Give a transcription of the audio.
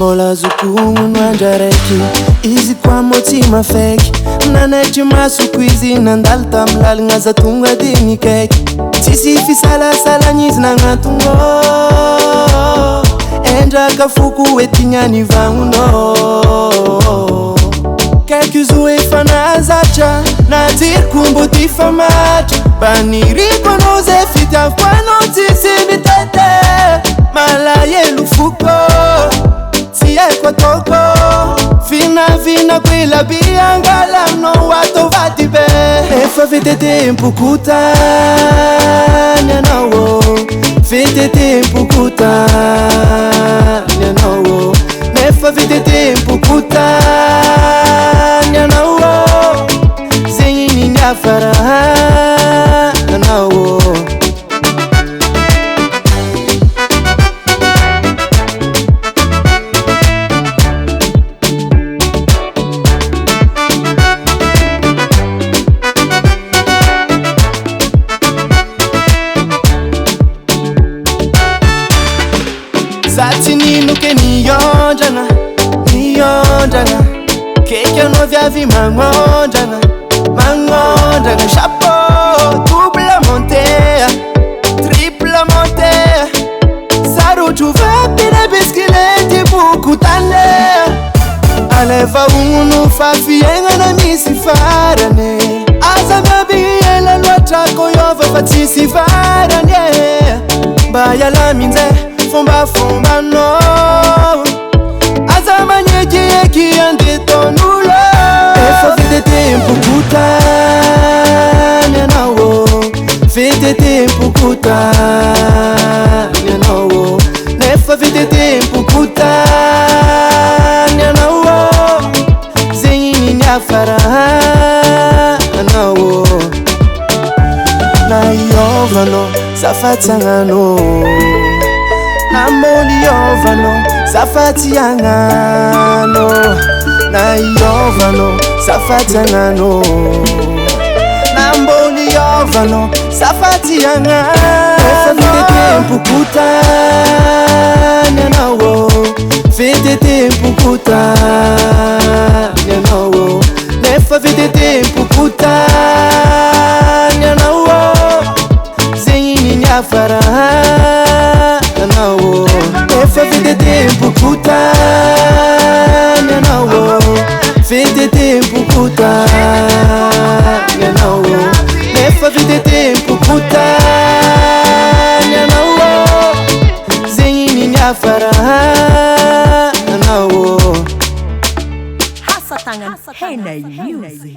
mbola zokono andraraiky izy koa mo tsy mafaiky nanaitry masoko izy nandalo tamy lalagna za tonga de nikaiky tsisy fisalasalagny izy nagnatogno endraka foko etignany vagnonao kaiky izo efa nazatra nadiriko mbo ty famatra baniriko anao zay fitiavako anao tsisy mitete malahelo foko tsy haiko ataoko vinavinako ilaby angalaminao atao vady be efa vetetempokotany anao vetetempokotany anao nefa vetetempokotany anao zegny niny afara anao Zati ninuke niyondrana Keke no viavi mangondrana Chapeau, double monté Triple monté Saru chuva pina biskileti buku tane Aleva unu fafienga na misi farane Aza biela luacha koyova fatisi farane Baya la minze Fomba no Aza manyeki eki ande tonulo Efa vetetempokutany anao Vetetempokutany anao Nefa vetetempokutany anao Zegny niny afara anao Na iovano zafatsagnano Namoli ovano, safati angano Na iovano, safati angano Namboli ovano, safati angano Efa vetetempokutany anao Vetetempokutany anao Nefa vetetempokutany anao Zegny niny afara Efa vetetempokutany anao Vetetempokutany anao Efa vetetempokutany anao Zegny niny afara anao Hasatagnan Henay Music